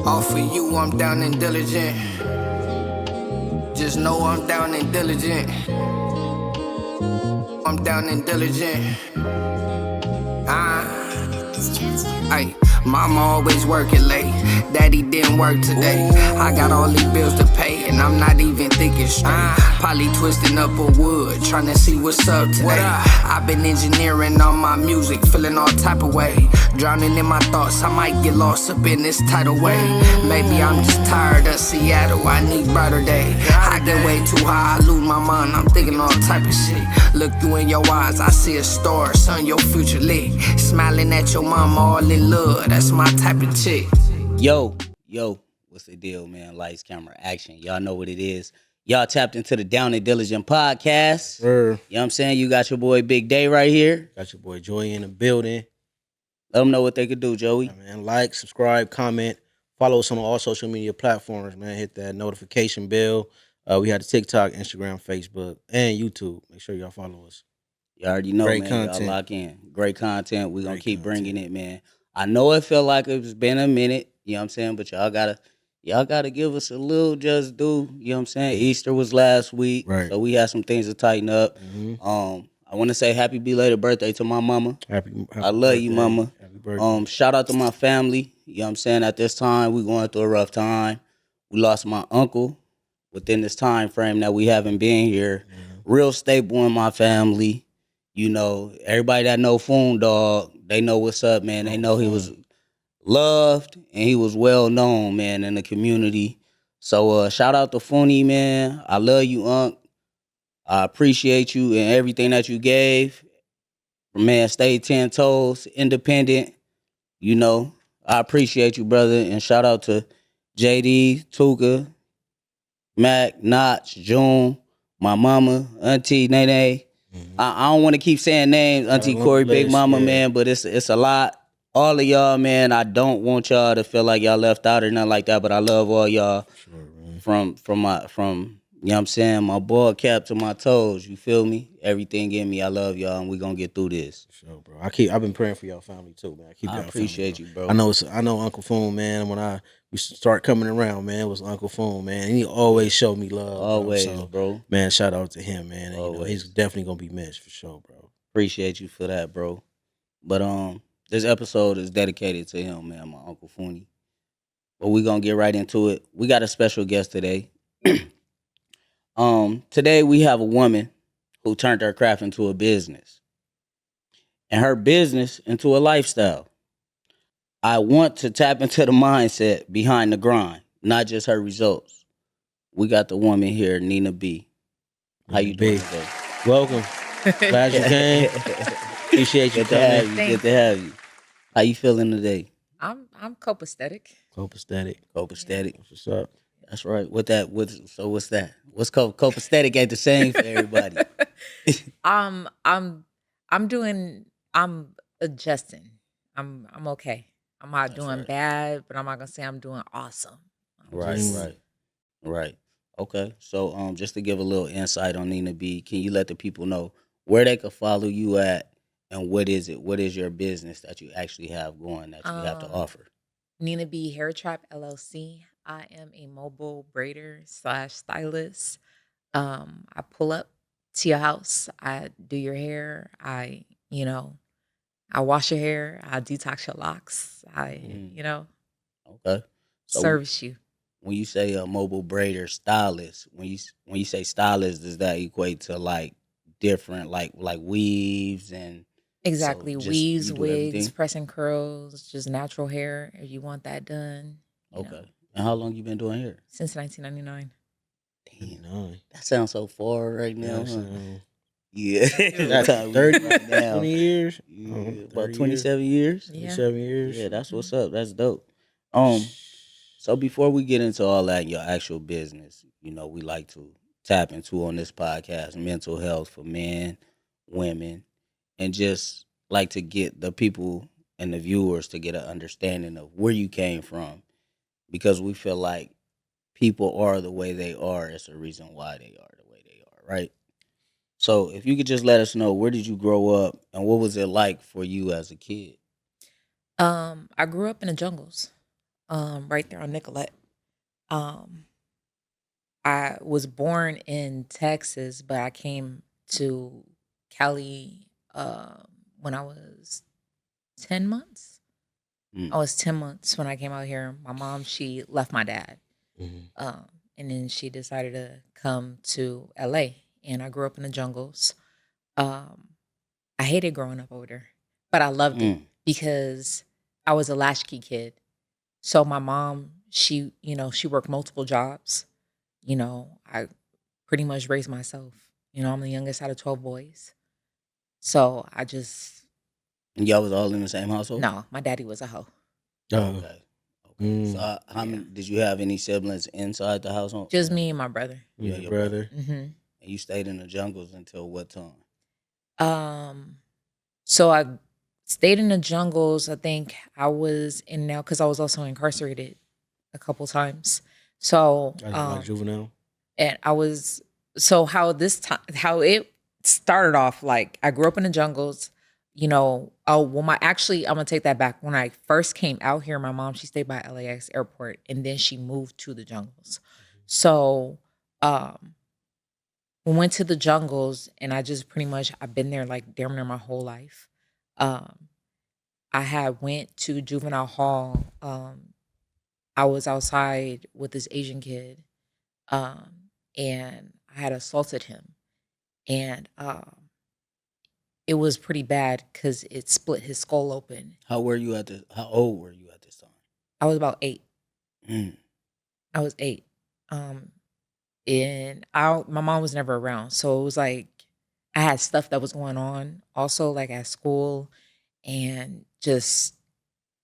All for you, I'm down and diligent. Just know I'm down and diligent. I'm down and diligent. Ay, mama always working late. Daddy didn't work today. I got all these bills to pay, and I'm not even thinking straight. Probably twisting up a wood, trying to see what's up today. I've been engineering all my music, feeling all type of way. Drowning in my thoughts, I might get lost up in this tidal wave. Maybe I'm just tired of Seattle, I need brighter day. I get way too high, I lose my mind, I'm thinking all type of shit. Look you in your eyes, I see a star, son, your future lit. Smiling at your mama, all in love, that's my type of chick. Yo, what's the deal, man? Lights, camera, action. Y'all know what it is. Y'all tapped into the Down and Diligent Podcast. Sure. You know what I'm saying? You got your boy Big Day right here. Got your boy Joey in the building. Let them know what they could do, Joey. Yeah, man, like, subscribe, comment, follow us on all social media platforms, man. Hit that notification bell. We had the TikTok, Instagram, Facebook, and YouTube. Make sure y'all follow us. You already know, Great man. content. Y'all lock in. Great content. We're going to keep content. bringing it, man. I know it felt like it's been a minute, you know what I'm saying? But y'all gotta give us a little just due, you know what I'm saying? Easter was last week, Right. so we had some things to tighten up. Mm-hmm. I want to say happy belated birthday to my mama. Happy I love you, birthday. mama. Happy birthday. Shout out to my family. You know what I'm saying? At this time, we going through a rough time. We lost my uncle within this time frame that we haven't been here. Real staple in my family. You know, everybody that know Foon Dog, they know what's up, man. They know he was loved and he was well known, man, in the community. So shout out to Fooney, man. I love you, Unc. I appreciate you and everything that you gave. Man, stay 10 toes, independent. You know, I appreciate you, brother. And shout out to JD, Tuka, Mac, Notch, June, my mama, Auntie Nene. I don't want to keep saying names, Auntie Corey, Big Mama, man, but it's a lot. All of y'all, man, I don't want y'all to feel like y'all left out or nothing like that, but I love all y'all. Sure, man. From you know what I'm saying, my ball cap to my toes, you feel me? Everything in me, I love y'all, and we gonna get through this. Sure, bro. I've been praying for y'all family too, man. I appreciate you, bro. I know Uncle Foon, man. When we start coming around, man, it was Uncle Foon, man. And he always showed me love. Always, bro. So, bro. Man, shout out to him, man. And, you know, Always. he's definitely gonna be missed for sure, bro. Appreciate you for that, bro. But this episode is dedicated to him, man, my Uncle Fooney. But we gonna get right into it. We got a special guest today. Today we have a woman who turned her craft into a business and her business into a lifestyle. I want to tap into the mindset behind the grind, not just her results. We got the woman here, Nina B. How you doing today? Welcome. Glad you came. Appreciate you Good to have coming. you. Good to have you. How you feeling today? I'm copacetic. Copacetic. Copacetic. What's up? That's right. What's that? What's copacetic ain't the same for everybody. I'm adjusting. I'm okay. I'm not That's doing right. bad, but I'm not gonna say I'm doing awesome. Right. Okay. So just to give a little insight on Nina B, can you let the people know where they could follow you at and what is it? What is your business that you actually have going that you have to offer? Nina B Hair Trap LLC. I am a mobile braider / stylist. I pull up to your house. I do your hair. I wash your hair. I detox your locks. Okay. So Service you. when you say a mobile braider stylist, when you say stylist, does that equate to like different like weaves and Exactly. so just Weaves, you do wigs, everything? pressing curls, just natural hair if you want that done. you know, Okay. And how long you been doing hair? Since 1999. Damn, that sounds so far right now. Yes, Huh? Yeah, That's 30, right now. 20 years? Yeah, 30 about 27 years. Yeah. 27 years? Yeah, that's what's up. That's dope. So before we get into all that, your actual business, you know, we like to tap into on this podcast mental health for men, women, and just like to get the people and the viewers to get an understanding of where you came from, because we feel like people are the way they are. It's a reason why they are the way they are, right? So if you could just let us know, where did you grow up and what was it like for you as a kid? I grew up in the jungles. right there on Nicolette. Um, I was born in Texas, but I came to Cali when I was 10 months. Mm. I was 10 months when I came out here. My mom, she left my dad. Mhm. And then she decided to come to LA. And I grew up in the jungles. Um, I hated growing up over there, but I loved it Mm. because I was a latchkey kid. So my mom, she worked multiple jobs. I pretty much raised myself. I'm the youngest out of 12 boys. So I just, And y'all was all in the same household? no, my daddy was a hoe. Okay. Okay. So Mm. how Yeah. many, did you have any siblings inside the household? Just me and my brother. Yeah, Your your brother. hmm And you stayed in the jungles until what time? Um, so I stayed in the jungles. I think I was in now because I was also incarcerated a couple times. So, Like juvenile. and I was how it started off. Like I grew up in the jungles. I'm gonna take that back. When I first came out here, my mom, she stayed by LAX airport, and then she moved to the jungles. So, um, we went to the jungles, and I just pretty much I've been there like damn near my whole life. Um, I had went to juvenile hall. I was outside with this Asian kid, and I had assaulted him, and it was pretty bad because it split his skull open. How old were you at this time? I was about 8. Mm. I was 8, um, and my mom was never around, so it was like I had stuff that was going on also, like at school, and just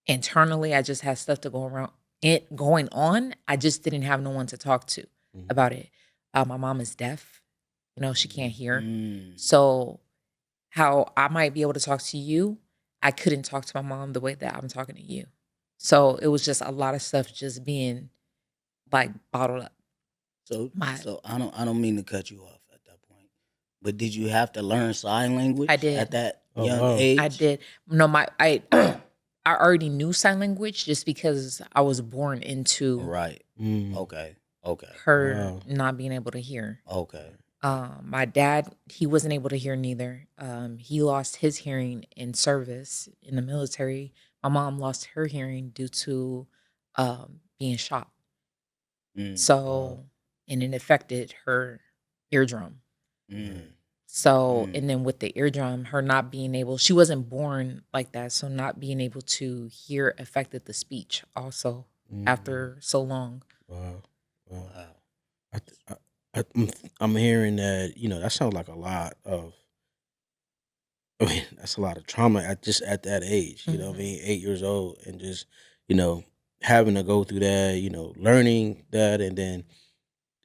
internally, I just had stuff to go around it going on. I just didn't have no one to talk to Mhm. about it. My mom is deaf. She can't hear. Mm. So how I might be able to talk to you, I couldn't talk to my mom the way that I'm talking to you. So it was just a lot of stuff just being like bottled up. So My so I don't mean to cut you off at that point. But did you have to learn sign language I at did. that Oh, young wow. age? I did. No, I I already knew sign language just because I was born into Right. Mm. Okay. Okay. her Wow. not being able to hear. Okay. My dad, he wasn't able to hear neither. He lost his hearing in service in the military. My mom lost her hearing due to being shot. Mm. So, and it affected her eardrum. Mm. So, Mm. and then with the eardrum, her not being able, she wasn't born like that. So, not being able to hear affected the speech also Mm. after so long. Wow. Wow. Wow. I, th- I'm hearing that that sounds like a lot of. I mean, that's a lot of trauma at that age. You know what I Mhm. mean? 8 years old, and just you know having to go through that. Learning that, and then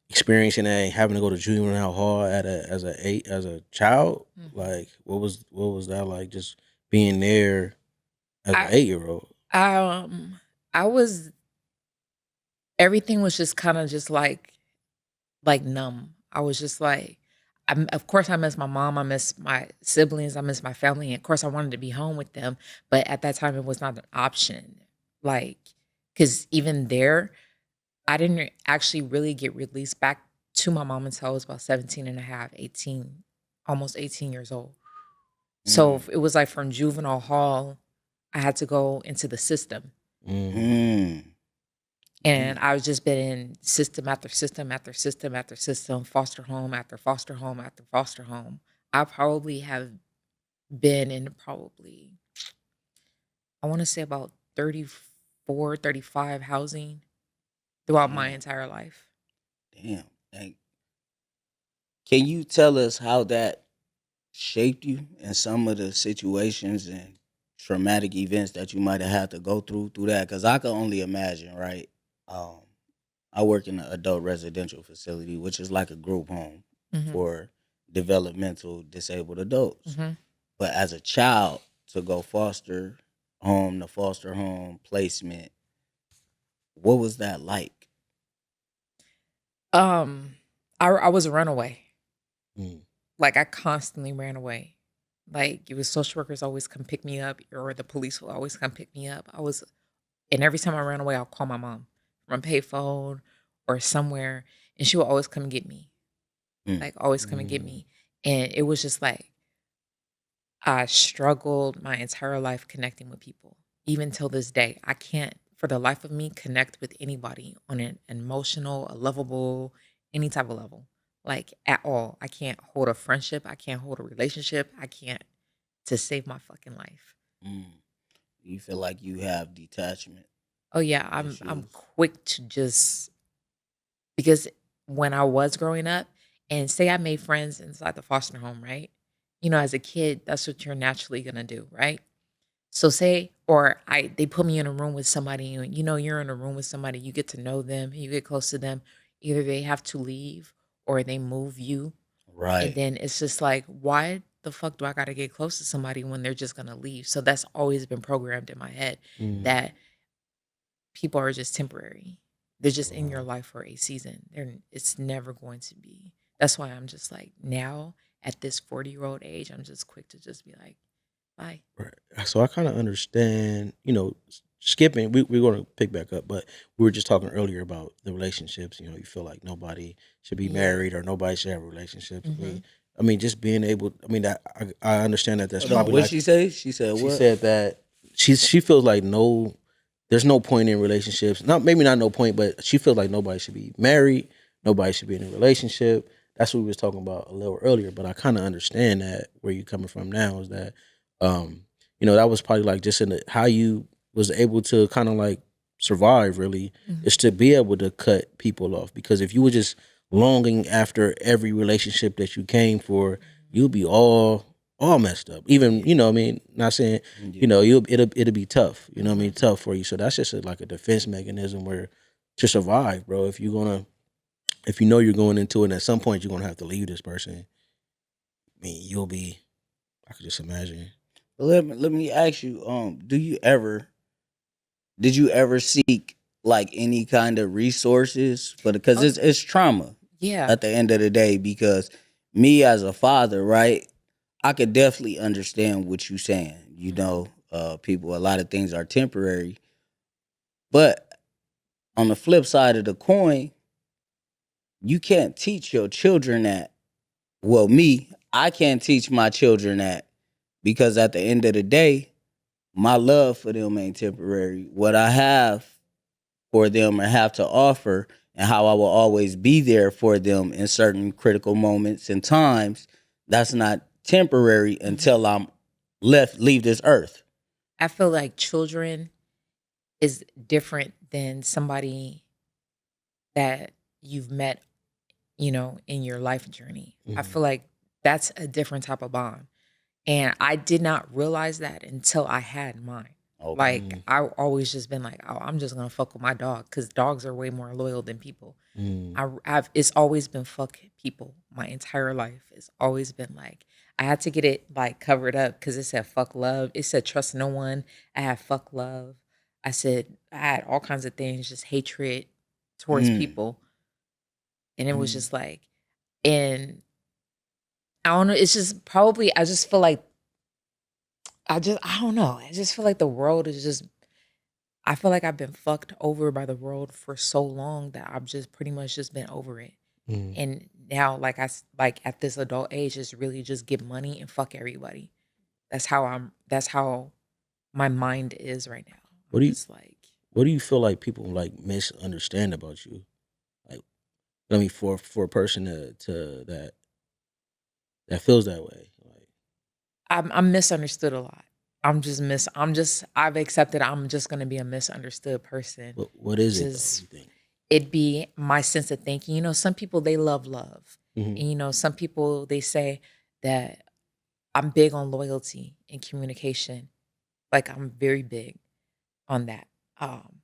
experiencing that, and having to go to juvenile hall as a child. Mhm. Like, what was that like? Just being there as an I, 8-year-old. I was, everything was just kind of just like numb. I was just like, of course, I miss my mom. I miss my siblings. I miss my family. And of course, I wanted to be home with them. But at that time, it was not an option. Like, because even there, I didn't actually really get released back to my mom until I was about 17 and a half, 18, almost 18 years old. So Mm. it was like from juvenile hall, I had to go into the system. Mm. Mm. And Mm. I was just been in system after system after system after system, foster home after foster home after foster home. I probably have been in probably, I want to say about 34, 35 housing throughout my Damn. entire life. Damn. And can you tell us how that shaped you and some of the situations and traumatic events that you might have had to go through that? Because I can only imagine, right? Um, I work in an adult residential facility, which is like a group home hmm for developmental disabled adults. hmm But as a child, to go foster home to foster home placement, what was that like? Um, I was a runaway. Mm. Like I constantly ran away. Like it was social workers always come pick me up, or the police will always come pick me up. And every time I ran away, I'll call my mom from a payphone or somewhere, and she will always come get me. Mm. Like, always come and get me. And it was just like, I struggled my entire life connecting with people. Even till this day, I can't, for the life of me, connect with anybody on an emotional, a lovable, any type of level. Like, at all. I can't hold a friendship. I can't hold a relationship. I can't, to save my fucking life. Mm. You feel like you have detachment Oh yeah, I'm issues. quick to just, because when I was growing up, and say I made friends inside the foster home, right? You know, as a kid, that's what you're naturally gonna do, right? So say, or they put me in a room with somebody, and you know, you're in a room with somebody, you get to know them, you get close to them. Either they have to leave or they move you, and Right. then it's just like, why the fuck do I got to get close to somebody when they're just gonna leave? So that's always been programmed in my head Mm. that people are just temporary. They're just in your Wow. life for a season. It's never going to be. That's why I'm just like, now at this 40-year-old age, I'm just quick to just be like, bye. Right. So I kind of understand, skipping, we're going to pick back up, but we were just talking earlier about the relationships. You feel like nobody should be Yeah. married or nobody should have relationships. Hmm. Just being able, that I understand that that's Hold on. probably What like, she say? She said she what? said that she feels like there's no point in relationships. Not maybe not no point, but she feels like nobody should be married. Nobody should be in a relationship. That's what we was talking about a little earlier. But I kind of understand that where you're coming from now is that, um, that was probably like just how you was able to kind of like survive. Really, Hmm. is to be able to cut people off, because if you were just longing after every relationship that you came for, you'll be all messed up. Even not saying Yeah. it'll be tough. Hmm. Tough for you. So that's just like a defense mechanism where to survive, bro. If you know you're going into it, and at some point you're gonna have to leave this person. You'll be. I could just imagine. Let me ask you. Did you ever seek like any kind of resources? But because Oh, it's trauma yeah. at the end of the day. Because me as a father, right, I could definitely understand what you saying. People, a lot of things are temporary, but on the flip side of the coin, you can't teach your children that. Well, I can't teach my children that because at the end of the day, my love for them ain't temporary. What I have for them and have to offer, and how I will always be there for them in certain critical moments and times, that's not temporary Hmm. until I'm leave this earth. I feel like children is different than somebody that you've met, in your life journey. I Mhm. feel like that's a different type of bond. And I did not realize that until I had mine. Okay. Like, I always just been like, oh, I'm just gonna fuck with my dog because dogs are way more loyal than people. Mm. I've it's always been fuck people my entire life. It's always been like, I had to get it like covered up because it said fuck love. It said trust no one. I had fuck love. I had all kinds of things, just hatred towards Mm. people. And it was Mm. just like, and I don't know, it's just probably, I just feel like, I don't know. I just feel like the world is just, I feel like I've been fucked over by the world for so long that I've just pretty much just been over it. Mm. And now, like, like at this adult age, it's really just get money and fuck everybody. That's how my mind is right now. What I'm do you just like, What do you feel like people like misunderstand about you? Like, for a person to that feels that way. Like, I'm misunderstood a lot. I've accepted I'm just gonna be a misunderstood person. what is it though? Just You think? it be my sense of thinking. Some people they love. Hmm. And some people they say that I'm big on loyalty and communication. Like I'm very big on that. Um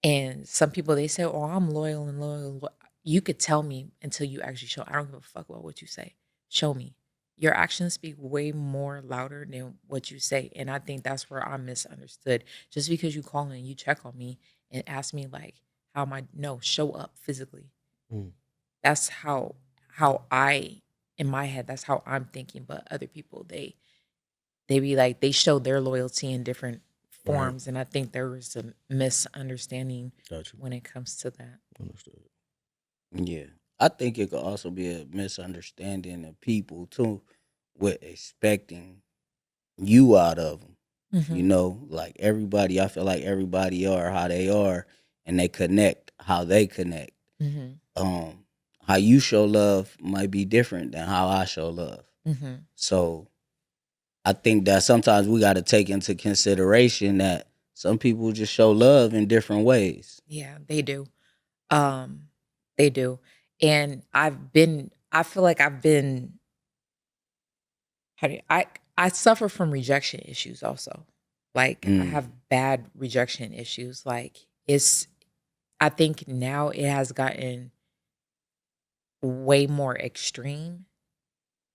and some people they say, "Oh, I'm loyal and loyal." You could tell me until you actually show. I don't give a fuck about what you say. Show me. Your actions speak way more louder than what you say. And I think that's where I'm misunderstood. Just because you call and you check on me and ask me like how am I no, show up physically. Mm. That's how I in my head, that's how I'm thinking. But other people, they be like they show their loyalty in different forms, and I think there was a misunderstanding Got you. when it comes to that. Understood. Yeah. I think it could also be a misunderstanding of people too with expecting you out of them. You Mm-hmm. know, like everybody, I feel like everybody are how they are and they connect how they connect. Mm-hmm. Um, how you show love might be different than how I show love. Mm-hmm. So I think that sometimes we got to take into consideration that some people just show love in different ways. Yeah, they do. Um, they do. And I feel like I've been, I suffer from rejection issues also. Like I Mm, have bad rejection issues. Like I think now it has gotten way more extreme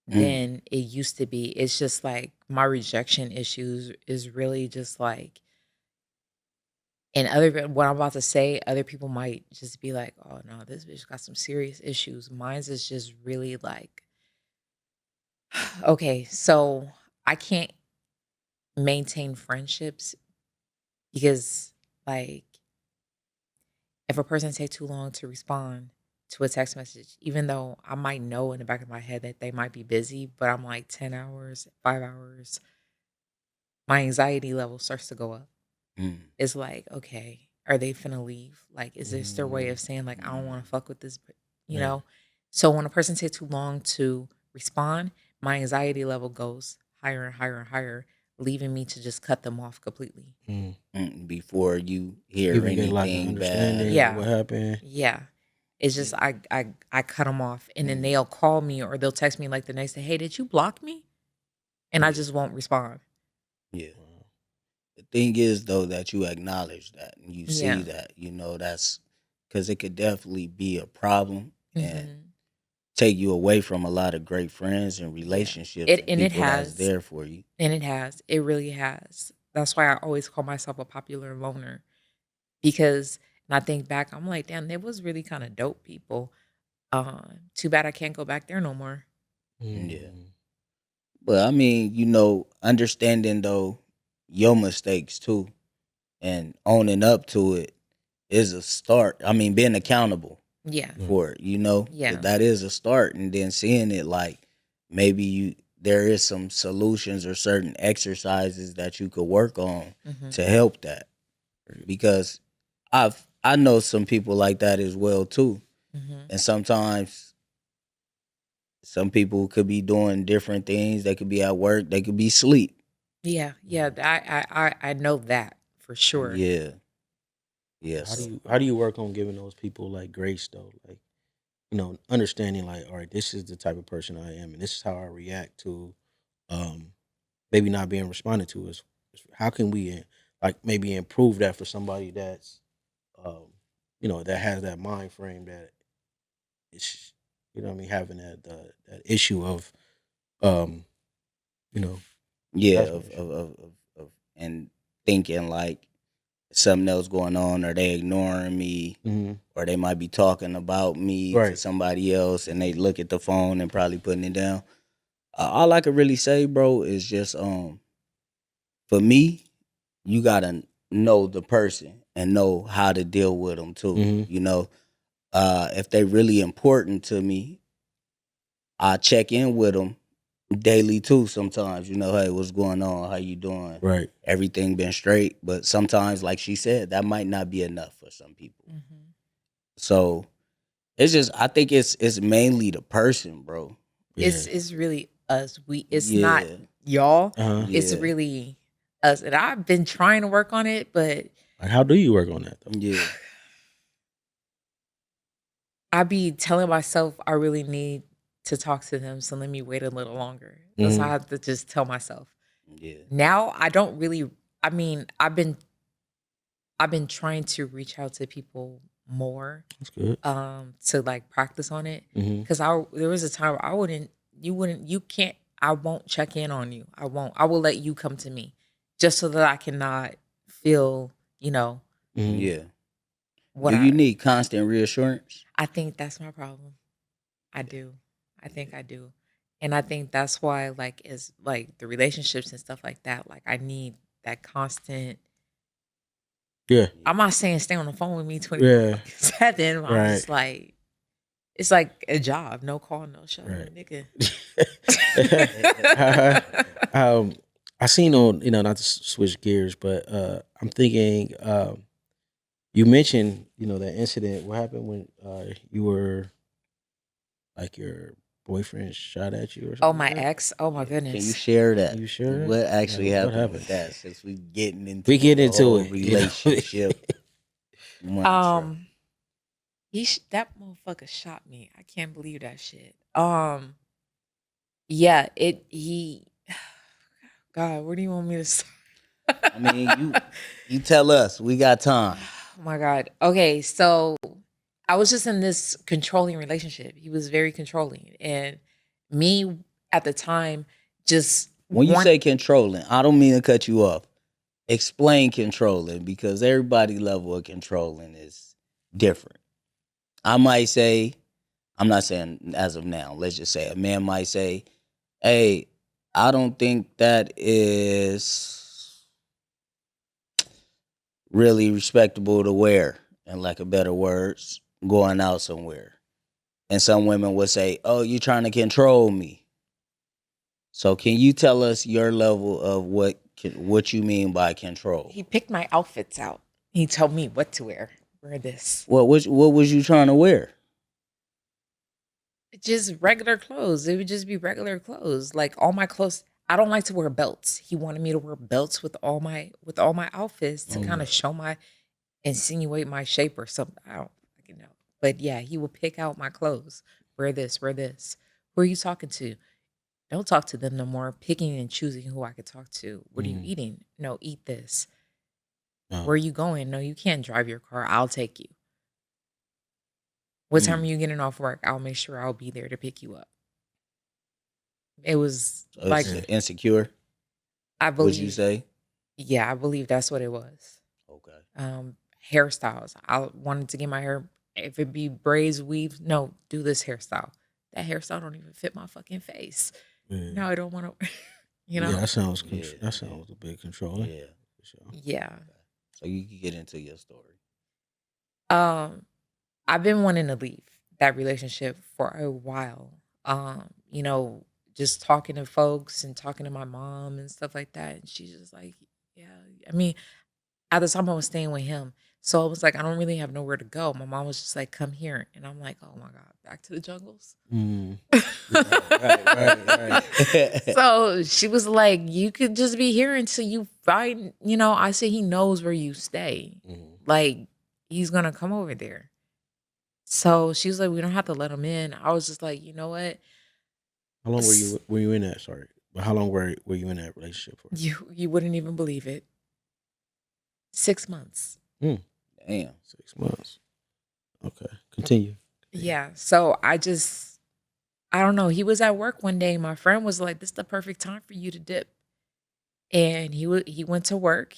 mm, than it used to be. It's just like my rejection issues is really just like, and what I'm about to say, other people might just be like, "Oh no, this bitch got some serious issues." Mine's is just really like, okay, so I can't maintain friendships because, like, if a person take too long to respond to a text message, even though I might know in the back of my head that they might be busy, but I'm like 10 hours, 5 hours, my anxiety level starts to go up. mm, It's like, okay, are they finna leave? Like, is this their way Mm, of saying like I don't want mm. to fuck with this, you yeah. know? So when a person takes too long to respond, my anxiety level goes higher and higher and higher, leaving me to just cut them off completely. Mm. Before you hear Even get like an anything bad understanding or of what Yeah, happened. yeah. It's yeah, just I cut them off, and then mm, they'll call me or they'll text me like the next day, "Hey, did you block me?" And I yeah, just won't respond. yeah. Wow. The thing is though that you acknowledge that and you see Yeah. that, that's because it could definitely be a problem and Hmm. take you away from a lot of great friends and Yeah. relationships It and and it people that's has. there for you. And it has. It really has. That's why I always call myself a popular loner because and I think back, I'm like, damn, they was really kind of dope people. Too bad I can't go back there no more. Yeah. Mm. But I mean, understanding though your mistakes too and owning up to it is a start. I mean, being accountable Yeah. Right. for it, Yeah. that is a start. And then seeing it like maybe there is some solutions or certain exercises that you could work on Hmm. to help that. Because I know some people like that as well too. Hmm. And sometimes some people could be doing different things. They could be at work. They could be asleep. Yeah. Yeah. Mhm. I know that for sure. Yeah. Yeah. How do So you work on giving those people like grace though? Like, understanding like, all right, this is the type of person I am and this is how I react to um maybe not being responded to how can we like maybe improve that for somebody that's um that has that mind frame that is what I mean, having that issue of um you know yeah, attachment issue. and thinking like something else going on, or they ignoring me, Hmm. or they might be talking about me to Right. somebody else, and they look at the phone and probably putting it down. All I could really say, bro, is just for me, you gotta know the person and know how to deal with them too. Hmm. If they really important to me, I check in with them daily too. Sometimes, hey, what's going on? How you doing? Right. Everything been straight, but sometimes, like she said, that might not be enough for some people. Hmm. So it's just, I think it's mainly the person, bro. Yeah. It's really us. It's not Yeah, y'all. Uh-huh. It's yeah, really us. And I've been trying to work on it, but Like, how do you work on that though? yeah, I be telling myself I really need to talk to them, so let me wait a little longer. That's how I Hmm. have to just tell myself. yeah, Now I don't really. I mean, I've been trying to reach out to people more, That's good. to like practice on it, Hmm. because I there was a time where you can't. I won't check in on you. I won't. I will let you come to me, just so that I cannot feel, Hmm. yeah. what Do you need constant reassurance? I think that's my problem. I do. I think I do. And I think that's why like is like the relationships and stuff like that, like I need that constant. Yeah. I'm not saying stay on the phone with me 24/7. I'm Right. just like, it's like a job. No call, no show, Right. nigga. I seen on, not to switch gears, but I'm thinking, you mentioned, that incident. What happened when you were like your boyfriend shot at you or something? Oh, my like that? ex. Oh my Can you goodness. share that? Can you share that? What actually Like, what happened with happened? that? Since we getting into We get the into whole it. relationship. mantra. That motherfucker shot me. I can't believe that shit. Yeah, God, where do you want me to start? I mean, you tell us. We got time. Oh my God. Okay, so I was just in this controlling relationship. He was very controlling. And me at the time just When you want say controlling, I don't mean to cut you off. Explain controlling because everybody level of controlling is different. I might say, I'm not saying as of now. Let's just say a man might say, "Hey, I don't think that is really respectable to wear," in lack of better words, going out somewhere. And some women would say, "Oh, you're trying to control me." So, can you tell us your level of what you mean by control? he picked my outfits out. He told me what to wear. Wear this. What was you trying to wear? Just regular clothes. It would just be regular clothes. Like all my clothes. I don't like to wear belts. He wanted me to wear belts with all my outfits to kind of show my insinuate my shape or something. I don't fucking know. But yeah, he would pick out my clothes. Wear this, wear this. Who are you talking to? Don't talk to them no more. Picking and choosing who I could talk to. What are you eating? No, eat this. Oh. Where are you going? No, you can't drive your car. I'll take you. What time are you getting off work? I'll make sure I'll be there to pick you up. It was So like, it's insecure. I Would believe. you say? Yeah, I believe that's what it was. Okay. Hairstyles. I wanted to get my hair, if it be braids, weave, no, do this hairstyle. That hairstyle don't even fit my fucking face. Yeah. No, I don't want to, Yeah, that sounds Yeah, that sounds a bit controlling. Yeah. For sure. Yeah. So you can get into your story. I've been wanting to leave that relationship for a while. Just talking to folks and talking to my mom and stuff like that. And she's just like, yeah. I mean, at the time I was staying with him. So I was like, I don't really have nowhere to go. My mom was just like, come here. And I'm like, oh my God, back to the jungles. Right. So she was like, you could just be here until you find, I said, he knows where you stay. Like, he's going to come over there. So she was like, we don't have to let him in. I was just like, you know what? How long were you in that? Sorry, but how long were you in that relationship for? You wouldn't even believe it. 6 months. Damn. 6 months. Okay, continue. Yeah. So I don't know. He was at work one day. My friend was like, this is the perfect time for you to dip. And he went to work.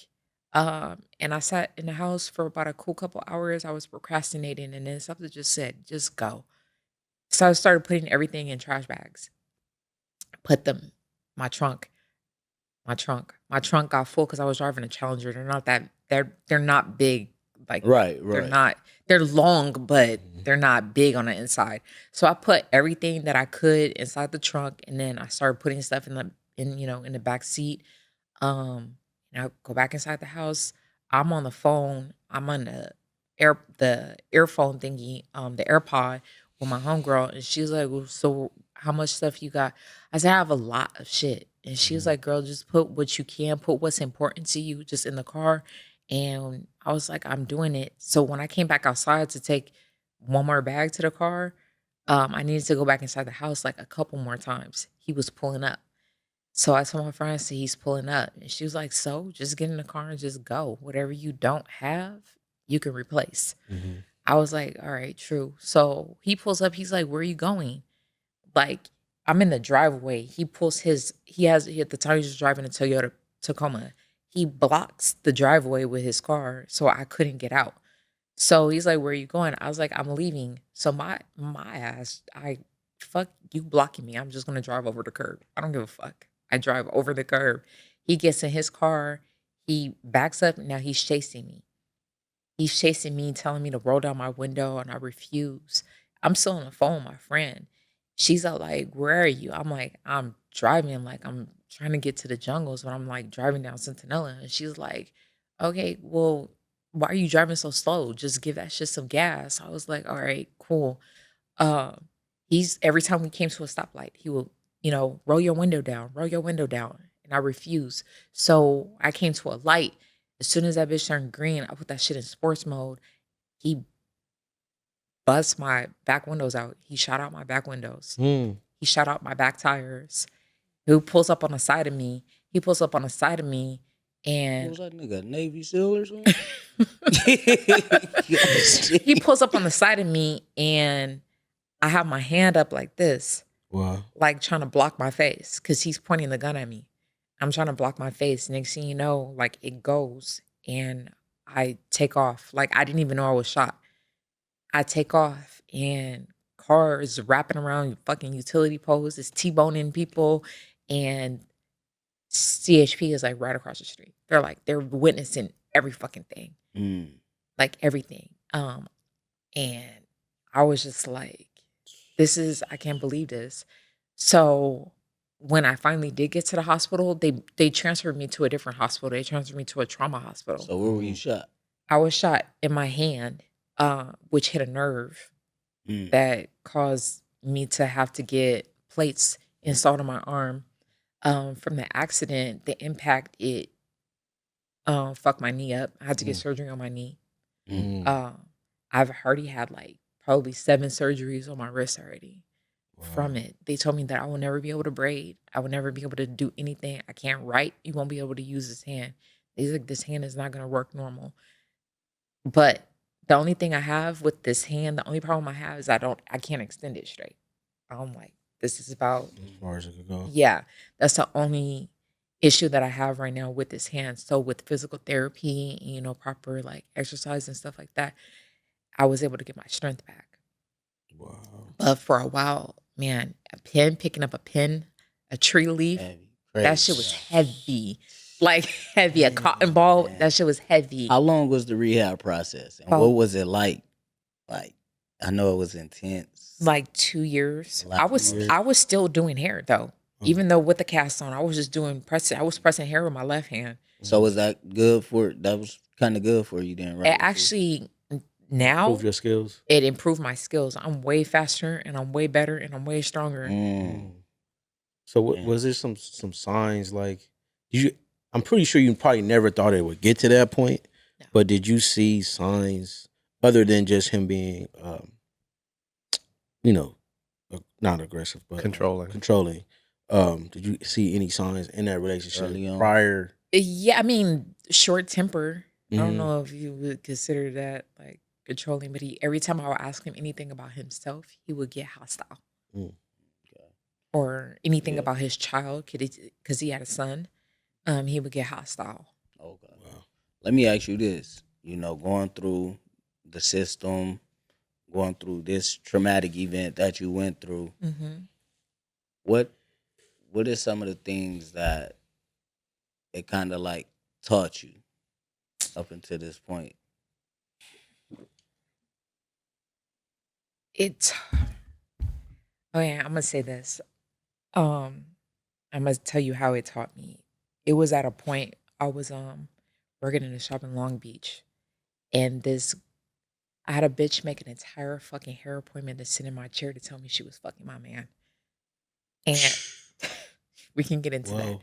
And I sat in the house for about a cool couple hours. I was procrastinating, and then something just said, just go. So I started putting everything in trash bags. Put them, my trunk got full because I was driving a Challenger. They're not big. Like, Right. they're long, but they're not big on the inside. So I put everything that I could inside the trunk, and then I started putting stuff in the back seat. I go back inside the house. I'm on the phone. I'm on the earphone thingy, the AirPod with my homegirl, and she's like, well, so how much stuff you got? I said, I have a lot of shit. And she was like, girl, just put what you can, put what's important to you just in the car. And I was like, I'm doing it. So when I came back outside to take one more bag to the car, I needed to go back inside the house like a couple more times. He was pulling up. So I told my friend, I said, he's pulling up. And she was like, so just get in the car and just go. Whatever you don't have, you can replace. I was like, all right, true. So he pulls up. He's like, where are you going? Like, I'm in the driveway. He pulls at the time he was driving a Toyota Tacoma. He blocks the driveway with his car, so I couldn't get out. So he's like, where are you going? I was like, I'm leaving. So my ass, fuck you blocking me. I'm just going to drive over the curb. I don't give a fuck. I drive over the curb. He gets in his car. He backs up. Now he's chasing me. He's chasing me, telling me to roll down my window, and I refuse. I'm still on the phone with my friend. She's all like, "Where are you?" I'm like, "I'm driving, like I'm trying to get to the jungles, but I'm like driving down Centinela." And she's like, "Okay, well, why are you driving so slow? Just give that shit some gas." I was like, "All right, cool." Um, he's every time we came to a stoplight, he will, roll your window down. And I refuse. So I came to a light. As soon as that bitch turned green, I put that shit in sports mode. He busts my back windows out. He shot out my back windows. Mm. He shot out my back tires. Who pulls up on the side of me? He pulls up on the side of me What and was that nigga, Navy SEAL or something? he pulls up on the side of me and I have my hand up like this, Wow. like trying to block my face because he's pointing the gun at me. I'm trying to block my face. Next thing you know, like it goes and I take off. Like I didn't even know I was shot. I take off and cars wrapping around fucking utility poles. It's T-boning people and CHP is like right across the street. They're witnessing every fucking thing. Mm. Like everything. And I was just like, I can't believe this. So when I finally did get to the hospital, they transferred me to a different hospital. They transferred me to a trauma hospital. So where were you shot? I was shot in my hand, which hit a nerve that caused me to have to get plates installed on my arm. From the accident, the impact, it fucked my knee up. I had to get surgery on my knee. I've already had like probably 7 surgeries on my wrist already. From it. They told me that I will never be able to braid. I will never be able to do anything. I can't write. You won't be able to use this hand. They like, this hand is not going to work normal. But the only thing I have with this hand, the only problem I have is I can't extend it straight. I'm like, this is about As far as it could go. Yeah, that's the only issue that I have right now with this hand. So with physical therapy, proper like exercise and stuff like that, I was able to get my strength back. Wow. But for a while, man, picking up a pen, a tree leaf, Heavy. that shit was heavy. Like heavy, a cotton ball, that shit was heavy. How long was the rehab process? And what was it like? Like, I know it was intense. Like 2 years. Like I was still doing hair though. Even though with the cast on, I was just I was pressing hair with my left hand. So was that that was kind of good for you then, right? It actually now Improve your skills. it improved my skills. I'm way faster and I'm way better and I'm way stronger. So was there some signs like I'm pretty sure you probably never thought it would get to that point, but did you see signs other than just him being not aggressive but controlling? Did you see any signs in that relationship prior? Yeah, I mean, short temper. I don't know if you would consider that like controlling, but every time I would ask him anything about himself, he would get hostile. Or anything about his child, because he had a son, he would get hostile. Okay. Wow. Let me ask you this. Going through the system, going through this traumatic event that you went through, what are some of the things that it kind of like taught you up until this point? I'm gonna say this. I'm gonna tell you how it taught me. It was at a point I was working in a shop in Long Beach, and I had a bitch make an entire fucking hair appointment to sit in my chair to tell me she was fucking my man. And we can get into that.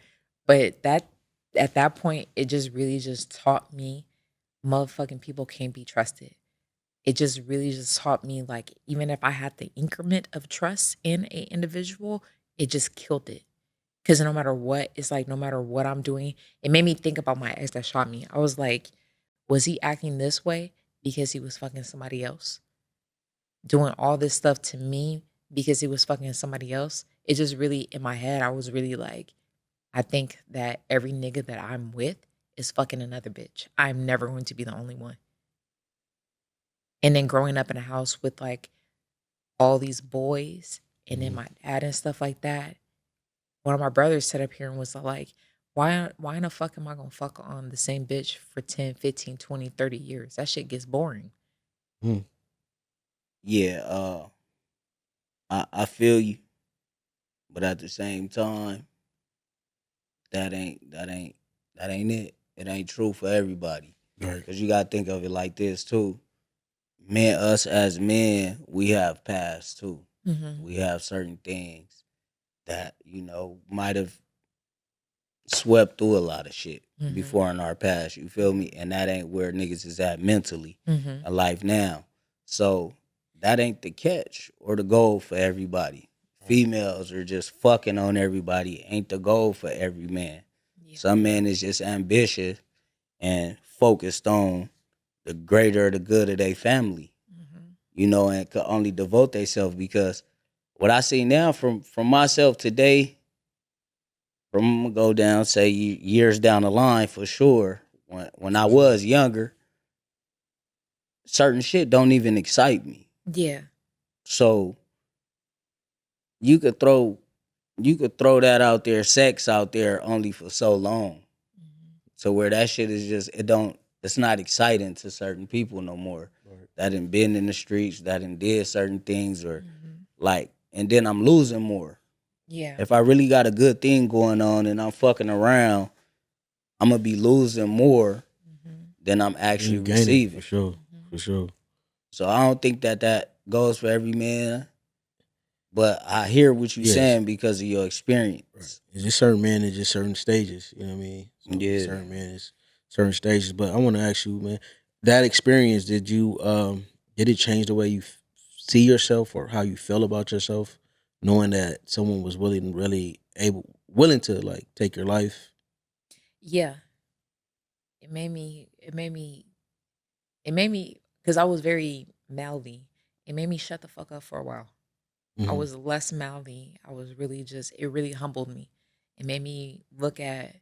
But at that point, it just really just taught me motherfucking people can't be trusted. It just really just taught me, like, even if I had the increment of trust in an individual, it just killed it. Because no matter what, it's like no matter what I'm doing, it made me think about my ex that shot me. I was like, was he acting this way because he was fucking somebody else? Doing all this stuff to me because he was fucking somebody else? It just really, in my head, I was really like, I think that every nigga that I'm with is fucking another bitch. I'm never going to be the only one. And then growing up in a house with like all these boys and then my dad and stuff like that, one of my brothers sat up here and was like, Why in the fuck am I gonna fuck on the same bitch for 10, 15, 20, 30 years? That shit gets boring. Yeah, I feel you, but at the same time, that ain't it. It ain't true for everybody. Right. Cause you gotta think of it like this too. Us as men, we have past too. Mm-hmm. We have certain things that might have swept through a lot of shit Mm-hmm. before in our past. You feel me? And that ain't where niggas is at mentally Mm-hmm. in life now. So that ain't the catch or the goal for everybody. Females are just fucking on everybody. Ain't the goal for every man. Yeah. Some men is just ambitious and focused on the greater the good of their family, and could only devote themselves. Because what I see now from myself today, from I'm gonna go down, say years down the line for sure. When I was younger, certain shit don't even excite me. Yeah. So you could throw that out there, sex out there, only for so long. So where that shit is just it's not exciting to certain people no more. Right. That done been in the streets, that done did certain things, or and then I'm losing more. Yeah. If I really got a good thing going on and I'm fucking around, I'm gonna be losing more than I'm actually You gaining, receiving. for sure. So I don't think that goes for every man. But I hear what you're saying because of your experience. Right. It's just certain men in just certain stages. You know what I mean? So Yeah. Certain men is certain stages. But I want to ask you, man, that experience, did it change the way you see yourself or how you feel about yourself, knowing that someone was willing to like take your life? Yeah. It made me because I was very mouthy. It made me shut the fuck up for a while. I Mhm. was less mouthy. I was really it really humbled me. It made me look at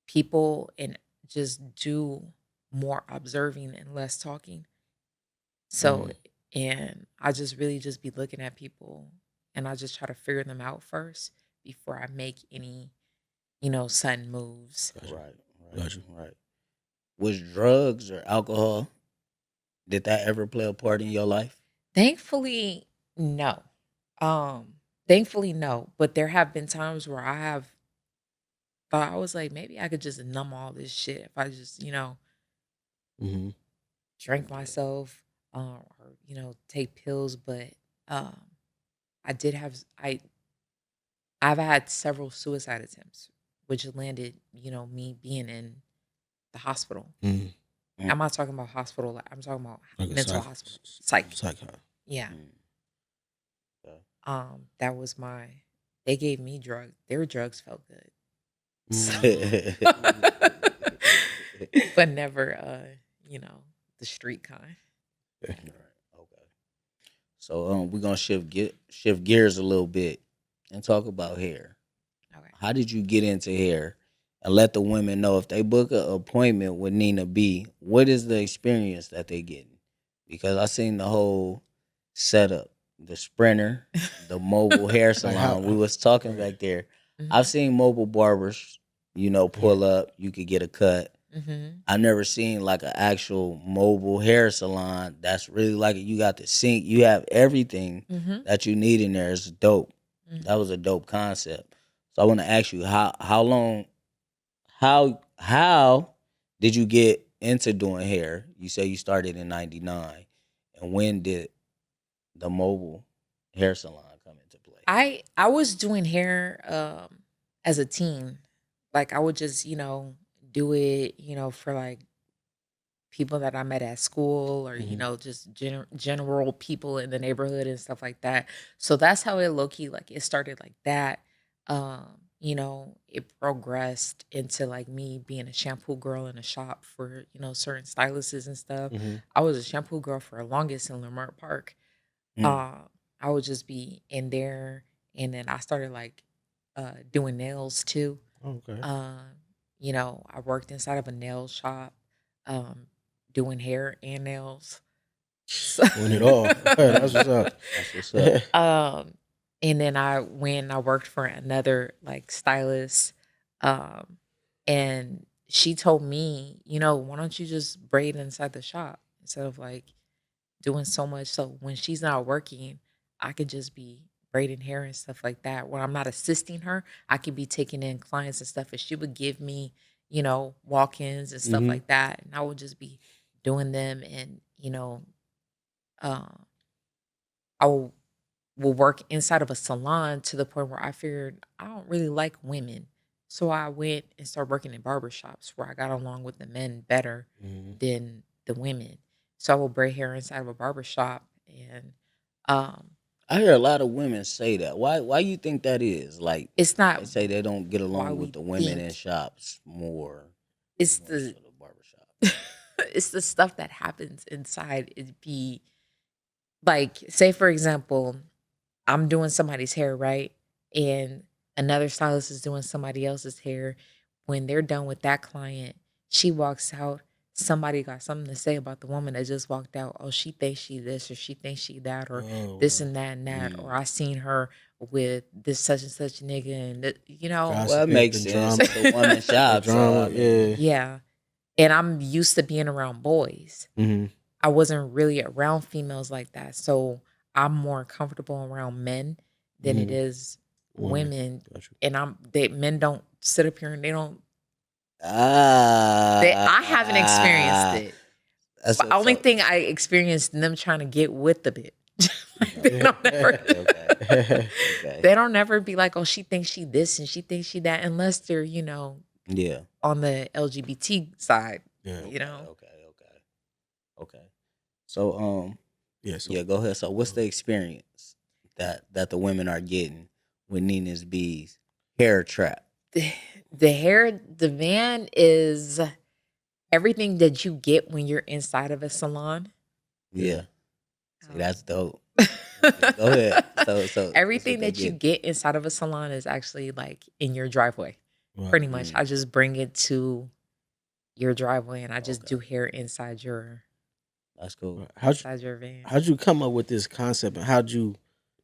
people and just do more observing and less talking. So, and I just really just be looking at people and I just try to figure them out first before I make any, sudden moves. Right. Was drugs or alcohol, did that ever play a part in your life? Thankfully, no. Thankfully, no. But there have been times where I have thought I was like, maybe I could just numb all this shit if I just, Mm-hmm. drink myself, or take pills. But um, I did have I've had several suicide attempts, which landed, me being in the hospital. Mm-hmm. I'm not talking about hospital. I'm talking about Like a mental hospital, psych. Yeah. That was they gave me drugs. Their drugs felt good. So, but never, the street kind. Okay. So we're gonna shift gears a little bit and talk about hair. Okay. How did you get into hair? And let the women know, if they book an appointment with Nina B, what is the experience that they getting? Because I seen the whole setup, the sprinter, the mobile hair salon. We was talking back there. I've seen mobile barbers, pull up. You could get a cut. I've never seen like an actual mobile hair salon that's really like you got the sink. You have everything that you need in there. It's dope. That was a dope concept. So I want to ask you, how did you get into doing hair? You say you started in '99, and when did the mobile hair salon come into play? I was doing hair as a teen. Like I would just, do it, for like people that I met at school or, just general people in the neighborhood and stuff like that. So that's how it low key like it started like that. It progressed into like me being a shampoo girl in a shop for, certain stylists and stuff. I was a shampoo girl for the longest in Lamert Park. I would just be in there, and then I started like doing nails too. Okay. I worked inside of a nail shop, doing hair and nails. Doing it all. That's what's up. That's what's up. And then I worked for another like stylist. And she told me, why don't you just braid inside the shop instead of like doing so much. So when she's not working, I could just be braiding hair and stuff like that. When I'm not assisting her, I could be taking in clients and stuff. And she would give me, walk-ins and stuff like that. And I would just be doing them. And, uh, I will work inside of a salon to the point where I figured I don't really like women. So I went and started working in barbershops where I got along with the men better than the women. So I will braid hair inside of a barbershop. And I hear a lot of women say that. Why you think that is? Like, it's not they say they don't get why along we with the women in think. shops more. It's More the so the barbershop. it's the stuff that happens inside. It'd be like, say for example, I'm doing somebody's hair, right? And another stylist is doing somebody else's hair. When they're done with that client, she walks out. Somebody got something to say about the woman that just walked out. Oh, she thinks she this or she thinks she that or this and that and that. Or I seen her with this such and such nigga and Well, Gossip, it makes the sense. drama. The woman shop. The drama, So, I mean, yeah. yeah. And I'm used to being around boys. I wasn't really around females like that. So I'm more comfortable around men than it is women. Gotcha. And men don't sit up here and they don't. I I haven't experienced it. That's The only thing I experienced them trying to get with the bitch. Like, they don't never. Okay. They don't never be like, oh, she thinks she this and she thinks she that, unless they're Yeah. on the LGBT side. Yeah. Okay. So Yeah. So yeah, go ahead. So what's the experience that the women are getting with Nina's Bees hair trap? The van is everything that you get when you're inside of a salon. Yeah. See, that's dope. Go ahead. So Everything that's what that you get inside of a salon is actually like in your driveway. Right. Pretty much. I just bring it to your driveway and I just do hair inside your That's cool. inside your van. How'd you come up with this concept, and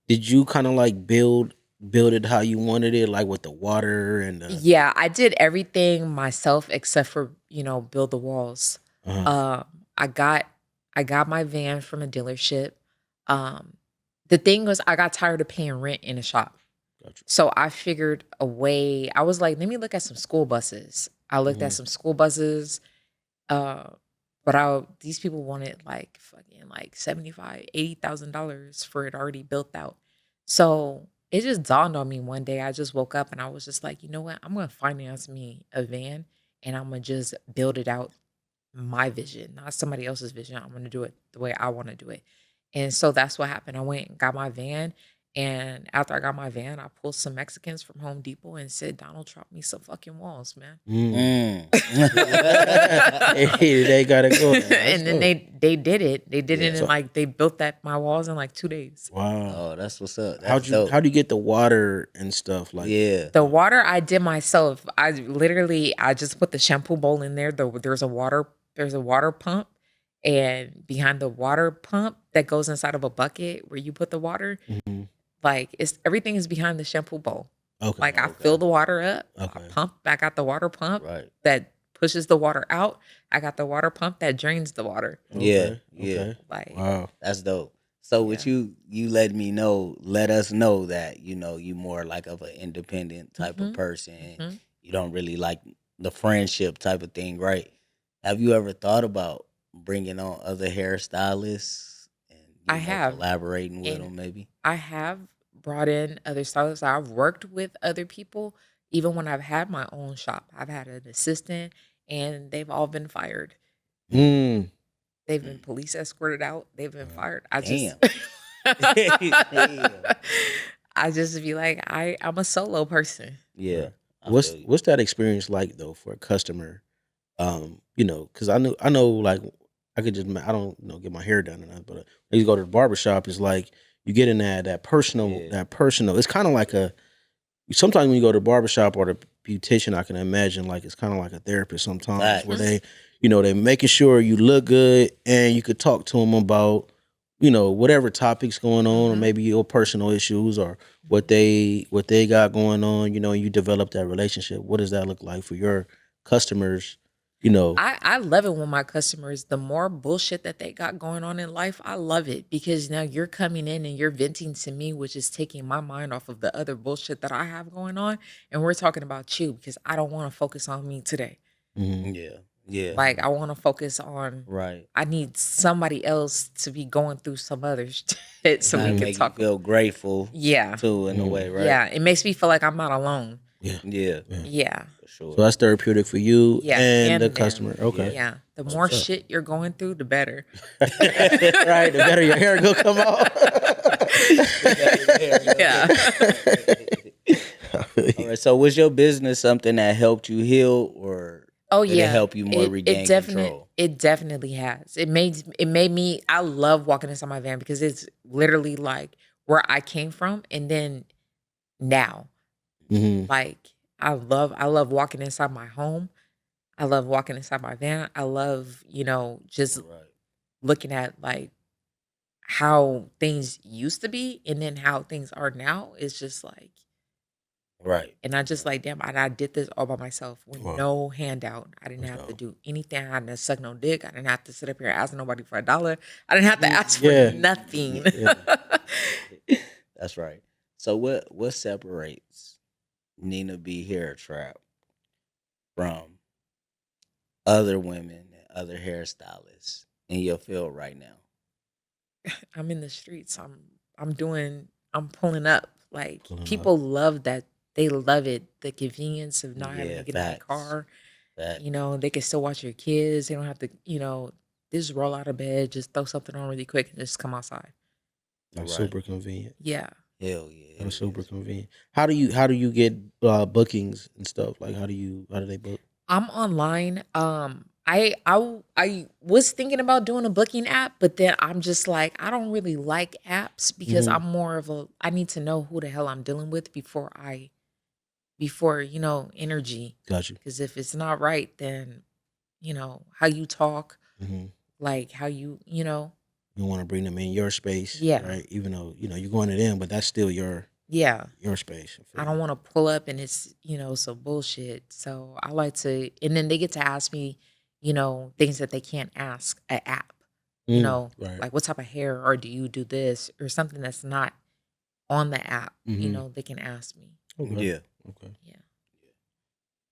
did you kind of like build it how you wanted it, like with the water and the, Yeah, I did everything myself except for, build the walls. I got my van from a dealership. The thing was I got tired of paying rent in a shop. Gotcha. So I figured a way. I was like, let me look at some school buses. I looked at some school buses. But these people wanted like fucking like $75,000-$80,000 for it already built out. So it just dawned on me one day. I just woke up and I was just like, you know what? I'm gonna finance me a van and I'm gonna just build it out my vision, not somebody else's vision. I'm gonna do it the way I want to do it. And so that's what happened. I went and got my van. And after I got my van, I pulled some Mexicans from Home Depot and said, Donald Trump me some fucking walls, man. Hey, they gotta go. And then they did it. They did it in they built my walls in like 2 days. Wow. Oh, that's what's up. How do you get the water and stuff like? Yeah. The water I did myself. I just put the shampoo bowl in there. There's a water pump, and behind the water pump that goes inside of a bucket where you put the water, everything is behind the shampoo bowl. Okay. I fill the water up. Okay. I pump. I got the water pump Right. that pushes the water out. I got the water pump that drains the water. Yeah. Okay. Wow. That's dope. So with you let us know that, you more like of an independent type of person. You don't really like the friendship type of thing, right? Have you ever thought about bringing on other hairstylists and I have. collaborating with them maybe? I have brought in other stylists. I've worked with other people, even when I've had my own shop. I've had an assistant, and they've all been fired. They've been police escorted out. They've been fired. I just be like, I'm a solo person. Yeah. What's that experience like though for a customer? Because I know like I don't get my hair done or nothing, but when you go to the barbershop, it's like you get in that personal. It's kind of like sometimes when you go to the barbershop or the beautician, I can imagine like it's kind of like a therapist sometimes where they making sure you look good and you could talk to them about whatever topics going on, or maybe your personal issues, or what they got going on, you develop that relationship. What does that look like for your customers? I love it when my customers, the more bullshit that they got going on in life, I love it because now you're coming in and you're venting to me, which is taking my mind off of the other bullshit that I have going on. And we're talking about you because I don't want to focus on me today. Yeah. Yeah. Like, I want to focus on, Right. I need somebody else to be going through some other shit so we Kinda can make talk. you feel grateful Yeah. too, in a way, right? Yeah. It makes me feel like I'm not alone. Yeah. Yeah. Yeah. For sure. So that's therapeutic for you Yeah. and the them. customer. Okay. Yeah. The more what's up. shit you're going through, the better. Right. The better your hair will come out. Yeah. All right. So was your business something that helped you heal, or Oh did yeah, it help you more regain control? It definitely has. It made me. I love walking inside my van because it's literally like where I came from, and then now, like I love walking inside my home. I love walking inside my van. I love just Right. looking at like how things used to be, and then how things are now. It's just like. Right. And I just like, damn, I did this all by myself with Wow. no handout. I didn't have to do anything. I didn't suck no dick. I didn't have to sit up here and ask nobody for $1. I didn't have to ask Yeah. for nothing. That's right. So what separates Nina B Hair Trap from other women and other hairstylists in your field right now? I'm in the streets. I'm pulling up. Like Pulling up. people love that. They love it. The convenience of not having Yeah, to get in the facts. car. That They can still watch your kids. They don't have to, just roll out of bed, just throw something on really quick and just come outside. That's Right. super convenient. Yeah. hell yeah. That's super convenient. How do you get bookings and stuff? Like how do they book? I'm online. I was thinking about doing a booking app, but then I'm just like, I don't really like apps because I'm more of I need to know who the hell I'm dealing with before energy. Got you. Because if it's not right, then how you talk, Mm-hmm. like how you You want to bring them in your space, Yeah. right? Even though you're going to them, but that's still your space. I don't want to pull up and it's some bullshit. So I like to, and then they get to ask me, things that they can't ask an app. right. Like what type of hair, or do you do this, or something that's not on the app. They can ask me. Okay. Yeah. Okay. Yeah.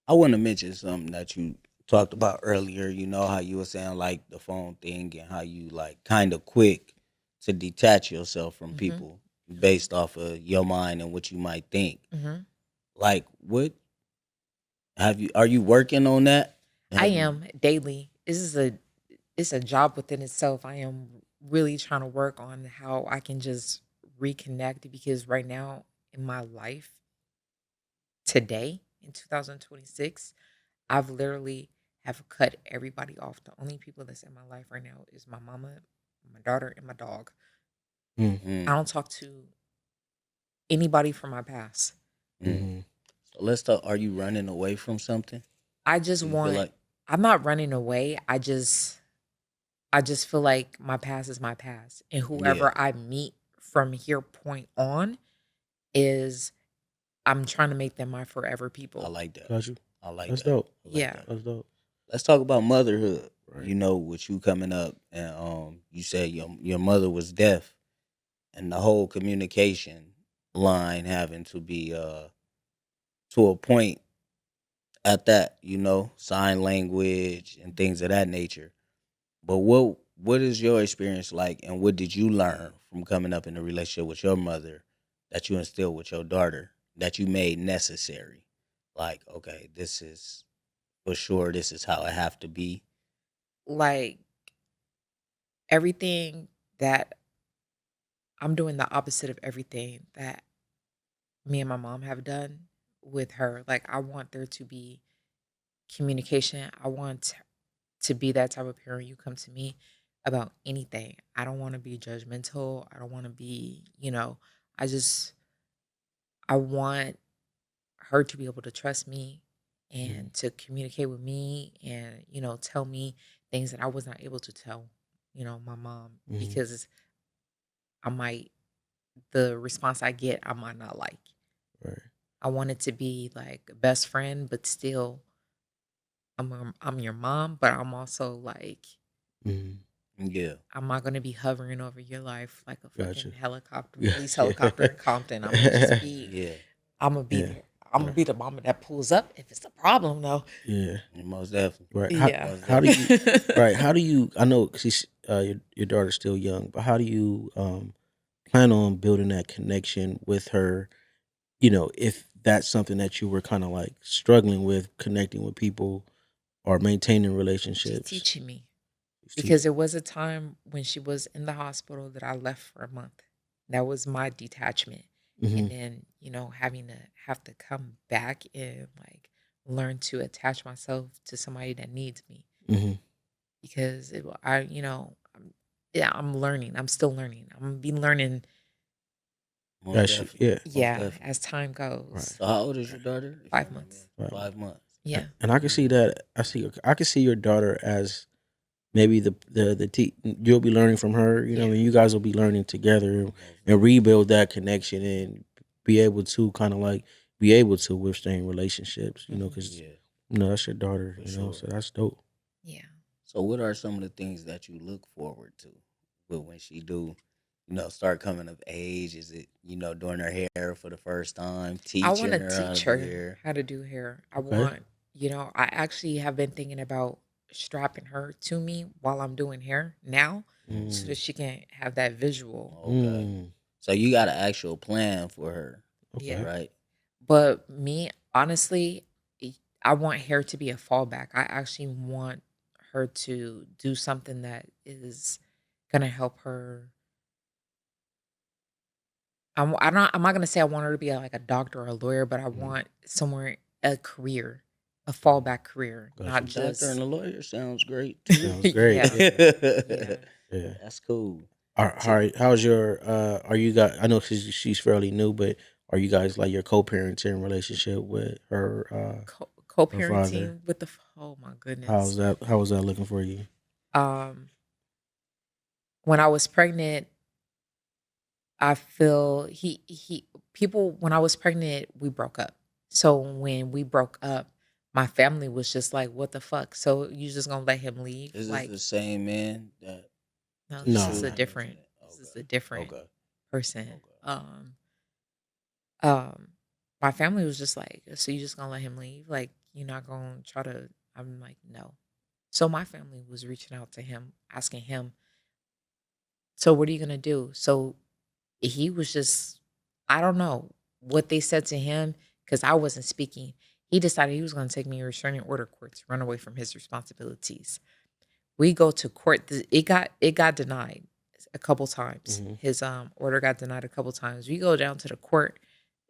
I want to mention something that you talked about earlier. You know how you were saying like the phone thing and how you like kind of quick to detach yourself from people based off of your mind and what you might think. Like, what are you working on that? I am daily. It's a job within itself. I am really trying to work on how I can just reconnect, because right now in my life today in 2026, I've literally have cut everybody off. The only people that's in my life right now is my mama, my daughter, and my dog. Mm. I don't talk to anybody from my past. Mm-hmm. So let's talk. Are you running away from something? I just Do you feel want. like I'm not running away. I just feel like my past is my past, and whoever I meet from here point on is I'm trying to make them my forever people. I like that. Got you. I like That's that. dope. I like Yeah. that. That's dope. Let's talk about motherhood. Right. You know, with you coming up, and you said your mother was deaf, and the whole communication line having to be to a point at that, sign language and things of that nature. But what is your experience like, and what did you learn from coming up in a relationship with your mother that you instilled with your daughter that you made necessary? Like, okay, this is for sure. This is how it have to be. Like everything that I'm doing, the opposite of everything that me and my mom have done with her. Like I want there to be communication. I want to be that type of parent. You come to me about anything. I don't want to be judgmental. I don't want to be, I want her to be able to trust me and to communicate with me and, tell me things that I was not able to tell, my mom, because I might the response I get, I might not like. Right. I want it to be like a best friend, but still, I'm your mom, but I'm also like, Mhm. Yeah. I'm not gonna be hovering over your life like a fucking Gotcha. helicopter, Yeah. police Yeah. helicopter in Compton. I'm gonna just be, Yeah. I'm gonna be Yeah. there. I'm gonna Right. be the mama that pulls up if it's a problem, though. Yeah. Most definitely. Right. Yeah. Most How do definitely. you right? How do you? I know she's your daughter's still young, but how do you plan on building that connection with her? You know, if that's something that you were kind of like struggling with, connecting with people or maintaining She's relationships. teaching me She's because teaching. there was a time when she was in the hospital that I left for a month. That was my detachment. Mm-hmm. And then, having to have to come back and like learn to attach myself to somebody that needs me Mm-hmm. because I'm learning. I'm still learning. I'm gonna be learning, Most definitely. Yeah. Most yeah, definitely. as time Right. goes. So how old is your daughter? If you 5 don't mind me months. asking? Right. 5 months. Yeah. And I can see that. I can see your daughter as maybe you'll be learning from her. You know, Yeah. and you guys will be learning together Most and definitely. rebuild that connection and be able to kind of like be able to withstand relationships. You know, Mhm. because Yeah, that's your daughter. for You know, sure. so that's dope. Yeah. So what are some of the things that you look forward to when she do, start coming of age? Is it, doing her hair for the first time, I want to teaching her how to teach do her hair? how to do hair. Okay. I actually have been thinking about strapping her to me while I'm doing hair now so Mm. that she can have that visual. Okay. Mm. So you got an actual plan for her, Yeah. Okay. right? But me, honestly, I I want hair to be a fallback. I actually want her to do something that is going to help her. I'm not going to say I want her to be like a doctor or a lawyer, but I Mm. want somewhere a career, a fallback career, Gotcha. not A doctor and just a lawyer sounds great too. Sounds great. yeah. Yeah. Yeah. Yeah. That's cool. All right. How's your are you guys I know she's fairly new, but are you guys like your co-parenting relationship with her father? Co-parenting with oh my How's goodness. that how was that looking for you? Um when I was pregnant, I feel he people when I was pregnant, we broke up. So when we broke up, my family was just like, "What the fuck? So you just gonna let him leave?" Is this Like, the same man that no, just this No, is a showed no. you was in different. it? This is a different Okay. person. Okay. Um, my family was just like, "So you just gonna let him leave? Like, you're not gonna try to?" I'm like, "No." So my family was reaching out to him, asking him, "So what are you gonna do?" So he was just, I don't know what they said to him because I wasn't speaking. He decided he was going to take me to restraining order court to run away from his responsibilities. We go to court. It got denied a couple times. Mhm. His order got denied a couple times. We go down to the court.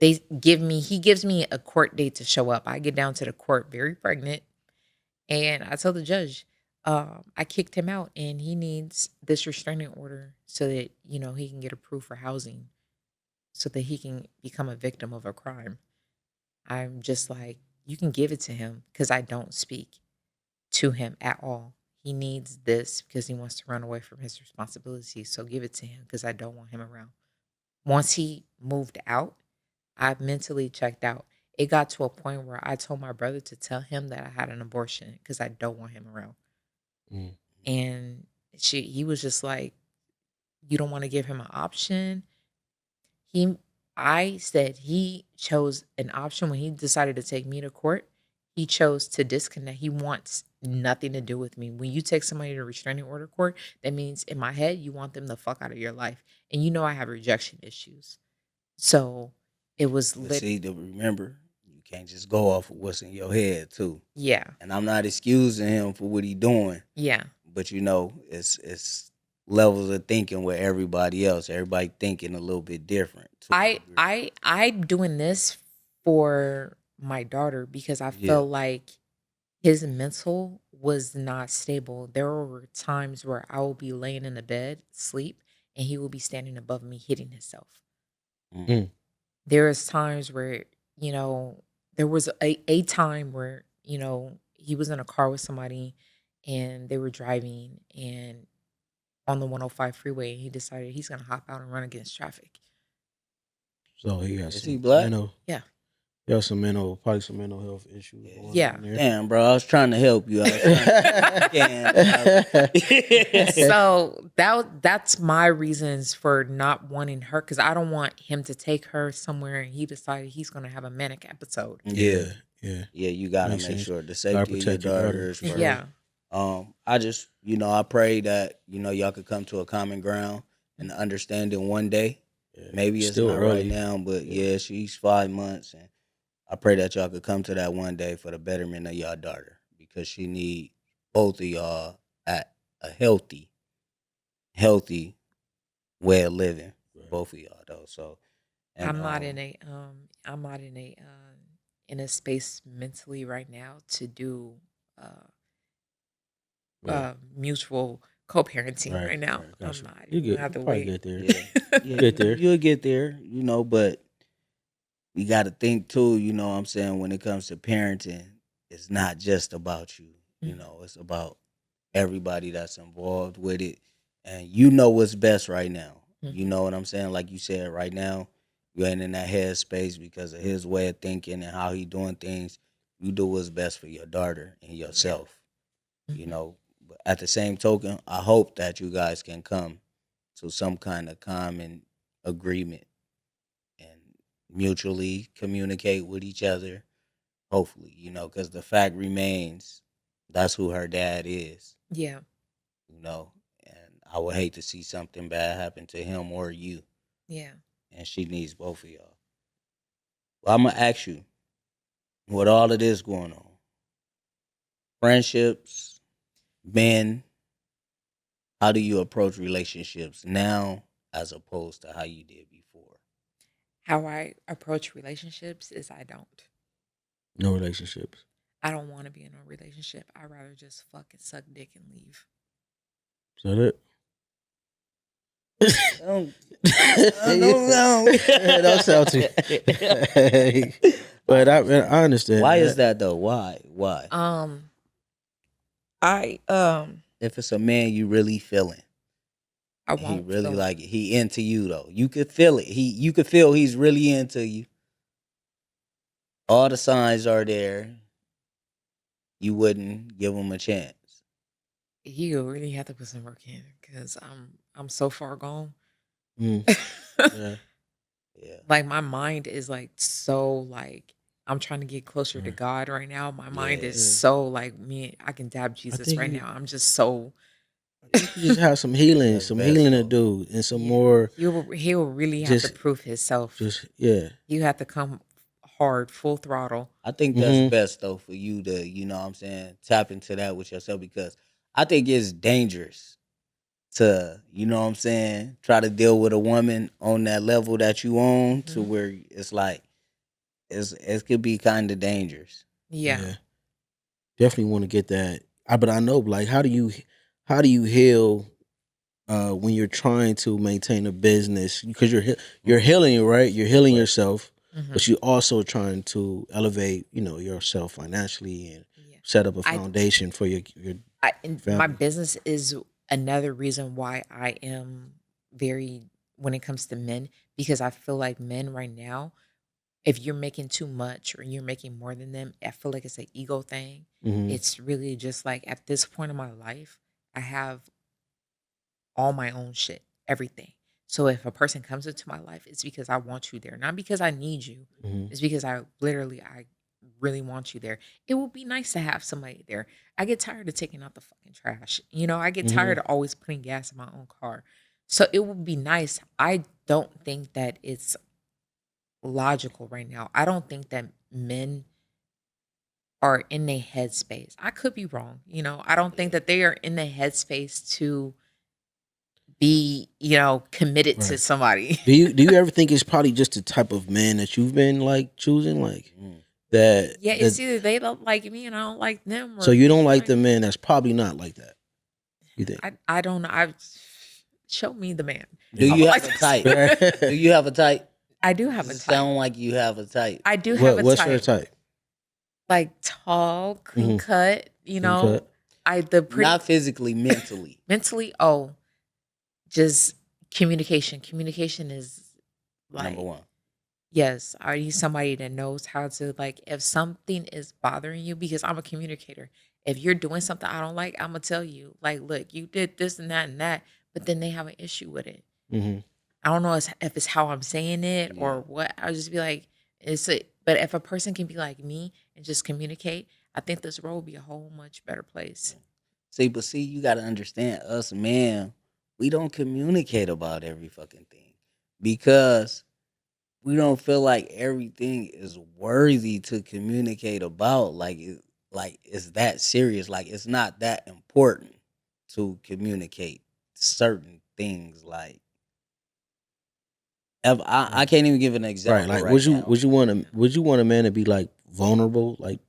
He gives me a court date to show up. I get down to the court very pregnant, and I tell the judge, I kicked him out, and he needs this restraining order so that he can get approved for housing so that he can become a victim of a crime. I'm just like, you can give it to him because I don't speak to him at all. He needs this because he wants to run away from his responsibilities. So give it to him because I don't want him around. Once he moved out, I mentally checked out. It got to a point where I told my brother to tell him that I had an abortion because I don't want him around. Mm. And he was just like, you don't want to give him an option. He I said he chose an option when he decided to take me to court. He chose to disconnect. He wants nothing to do with me. When you take somebody to restraining order court, that means in my head you want them the fuck out of your life. And I have rejection issues. So it was But lit. see, to remember, you can't just go off of what's in your head too. Yeah. And I'm not excusing him for what he doing, Yeah. but it's levels of thinking with everybody else. Everybody thinking a little bit different to a I degree. I I'm doing this for my daughter because I Yeah. felt like his mental was not stable. There were times where I will be laying in the bed, sleep, and he will be standing above me hitting himself. Mm. Mm. There is times where, there was a time where, he was in a car with somebody and they were driving and on the 105 freeway, and he decided he's gonna hop out and run against traffic. So he has Is some he black? mental. Yeah. He has probably some mental health issues. Yeah. Going Yeah. on there. Damn, bro, I was trying to help you. I was trying to So that's my reasons for not wanting her, because I don't want him to take her somewhere and he decided he's gonna have a manic episode. Yeah. Yeah, you gotta Makes make sense. sure the Gotta safety of your protect your daughter. daughters first. Yeah. I just, I pray that, y'all could come to a common ground and understanding one day. Yeah. Maybe it's Still not early. right now, but yeah, she's 5 months, and I pray that y'all could come to that one day for the betterment of y'all daughter, because she need both of y'all at a healthy way of living. Right. Both of y'all though. So, and, I'm not in a space mentally right now to do mutual co-parenting right now. Right, gotcha. I'm not. You You're get gonna have to probably wait. get there. yeah, Get there. You'll get there, but you got to think too, what I'm saying, when it comes to parenting, it's not just about you. It's about everybody that's involved with it. And you know what's best right now. You know what I'm saying? Like you said, right now, you ain't in that headspace because of his way of thinking and how he doing things. You do what's best for your daughter and yourself. But at the same token, I hope that you guys can come to some kind of common agreement and mutually communicate with each other. Hopefully, because the fact remains, that's who her dad is. Yeah. And I would hate to see something bad happen to him or you. Yeah. And she needs both of y'all. Well, I'm gonna ask you, with all of this going on, friendships, men, how do you approach relationships now as opposed to how you did before? How I approach relationships is I don't. No relationships. I don't want to be in a relationship. I'd rather just fucking suck dick and leave. Is that it? Don't sound too. But I understand. Why is that though? Why? If it's a man you really feeling, I and he won't really feel- like it. He into you though. You could feel it. You could feel he's really into you. All the signs are there. You wouldn't give him a chance. He would really have to put some work in because I'm so far gone. Yeah. Yeah. Like my mind is like so like I'm trying to get closer to God right now. My mind is so like me. I can dab Jesus think right you- now. I'm just so. You just have some healing, That's some best, healing to though. do, and some more. He will really have to Just- prove himself. You have to come hard, full throttle. I think that's best though for you to, tap into that with yourself, because I think it's dangerous to, try to deal with a woman on that level that you on to where it's like it could be kind of dangerous. Yeah. Definitely want to get that. But I know, like, how do you heal when you're trying to maintain a business? Because you're healing, right? You're healing yourself, but you're also trying to elevate, yourself financially and set up a foundation for your And family. my business is another reason why I am very when it comes to men, because I feel like men right now, if you're making too much or you're making more than them, I feel like it's an ego thing. It's really just like at this point in my life, I have all my own shit, everything. So if a person comes into my life, it's because I want you there, not because I need you. It's because I really want you there. It would be nice to have somebody there. I get tired of taking out the fucking trash. I get tired of always putting gas in my own car. So it would be nice. I don't think that it's logical right now. I don't think that men are in their headspace. I could be wrong. I don't think that they are in the headspace to be, committed to somebody. Do you ever think it's probably just the type of man that you've been like choosing, like that? Yeah, it's either they don't like me and I don't like them. Or So you don't like the man that's probably not like that. You think? I don't know. Show me the man. Do you have a type? Do you have a type? I do have a Does it type. sound like you have a type? I do have a type. What's her type? Like tall, clean cut. cut. The pretty Not physically, mentally. mentally. just communication. Communication is Number like, one. yes, are you somebody that knows how to, like, if something is bothering you, because I'm a communicator. If you're doing something I don't like, I'm gonna tell you, like, look, you did this and that, but then they have an issue with it. Mm-hmm. I don't know if it's how I'm saying it Yeah. or what. I'll just be like, but if a person can be like me and just communicate, I think this world would be a whole much better place. See, you gotta understand us men, we don't communicate about every fucking thing because we don't feel like everything is worthy to communicate about. Like it's that serious. Like it's not that important to communicate certain things. Like I can't even give an Right. example Like, right now. would you want a man to be like vulnerable, like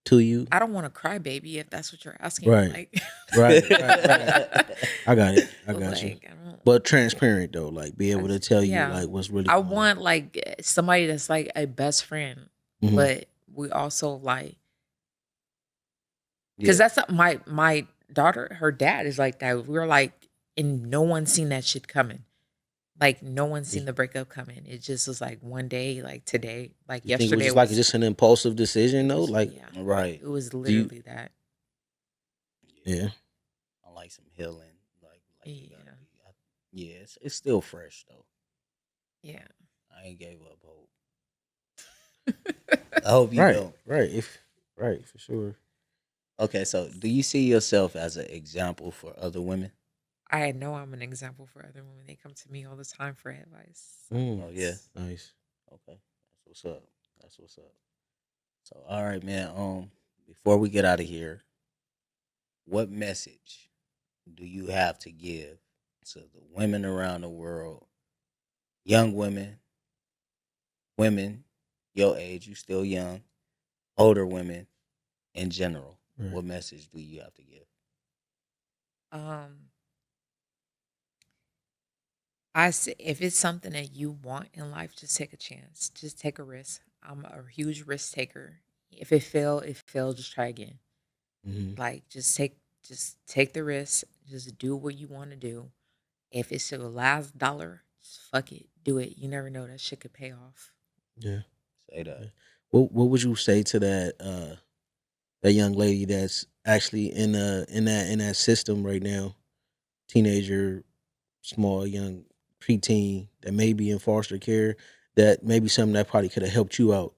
to you? I don't want to cry, baby, if that's what you're asking. Right. Like, Right. I got it. I got like, you. I don't. But transparent though, like be able to tell you Yeah. like what's really I going on. want like somebody that's like a best friend, Mhm. but we also like, Yeah. because that's my daughter, her dad is like that. We're like, and no one's seen that shit coming. Like no one's seen the breakup coming. It just was like one day, like today, like You think it was yesterday. just like just an impulsive decision though? Like, yeah, Right. it was literally that. yeah. I like some healing. Like you Yeah. gotta be- yeah, it's still fresh though. Yeah. I ain't gave up hope. I hope you Right. don't. Right. Right, for sure. Okay, so do you see yourself as an example for other women? I know I'm an example for other women. They come to me all the time for advice. Mm. Oh yeah. Nice. Okay. That's what's up. That's what's up. So all right, man. Before we get out of here, what message do you have to give to the women around the world, young women your age, you still young, older women in general? Right. What message do you have to give? I say if it's something that you want in life, just take a chance. Just take a risk. I'm a huge risk taker. If it fail, it failed. Just try again. Mm-hmm. Like just take the risk. Just do what you want to do. If it's your last dollar, just fuck it. Do it. You never know, that shit could pay off. Yeah. Say that. What would you say to that young lady that's actually in that system right now, teenager, small young preteen that may be in foster care, that maybe something that probably could have helped you out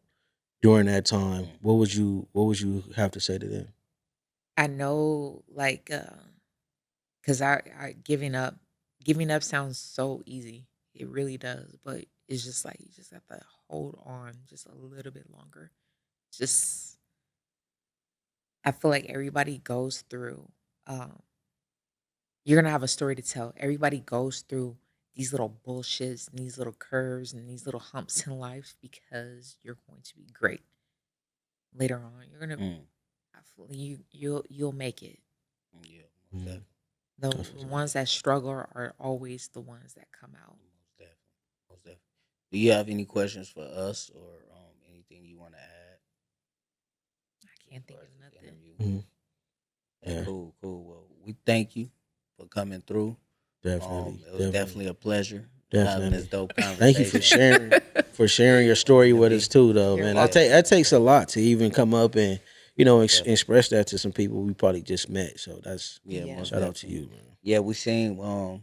during that time? What would you have to say to them? I know, like, cause I giving up sounds so easy. It really does, but it's just like you just have to hold on just a little bit longer. Just I feel like everybody goes through. Um, you're gonna have a story to tell. Everybody goes through these little bullshits and these little curves and these little humps in life because you're going to be great later on. You're gonna, Mm. I feel you'll make it. Yeah. Mm. Most The That's what's up. ones that struggle are always the ones that come out. definitely. Most definitely. Do you have any questions for us or anything you want to add? I can't think of Towards this nothing. interview? Mhm. Hey, Yeah. Cool. Well, we thank you for coming through. Definitely. It was definitely a pleasure having this Definitely. dope Thank conversation. you for sharing your story with us too, though, You're man. welcome. That takes a lot to even come up and express that to some people we probably just met. So that's Yeah, Yeah. most shout out to definitely. you, man. Yeah, we seen when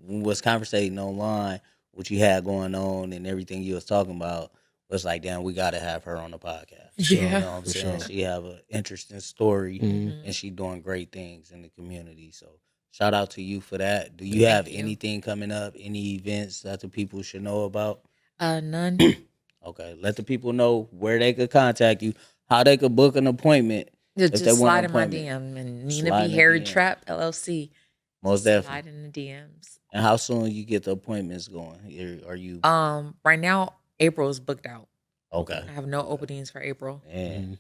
we was conversating online, what you had going on and everything you was talking about was like, damn, we gotta have her on the podcast. Sure, You Yeah. know what I'm for saying? sure. She have an interesting story Mhm. and she doing great things in the community. So shout out to you for that. Do you have Thank you. anything coming up, any events that the people should know about? None. Okay, let the people know where they could contact you, how they could book an appointment if they Just want slide an in my appointment. DM and Nina Slide B in the Harry DM. Trap LLC. Most Just definitely. slide in the DMs. And how soon you get the appointments going? Are you Right now April is booked out. okay? I have no openings for April. And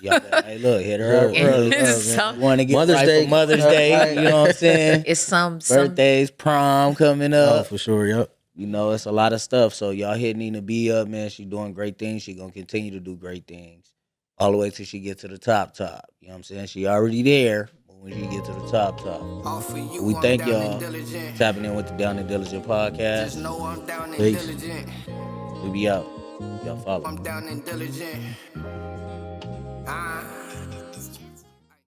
y'all, hey, look, hit her up Look, early. look, man. Some- You want to get Mother's right Day, for Mother's right. Day? You know what I'm saying? It's some Birthdays, prom coming Oh, up. for sure. Yep. You know, it's a lot of stuff. So y'all hit Nina B up, man. She doing great things. She gonna continue to do great things all the way till she get to the top. You know what I'm saying? She already there. But when you get to the top. All for you, We I'm thank down y'all and diligent. tapping in with the Down and Diligent podcast. Just know I'm down and Peace. diligent. We be out. Y'all follow. I'm down and diligent.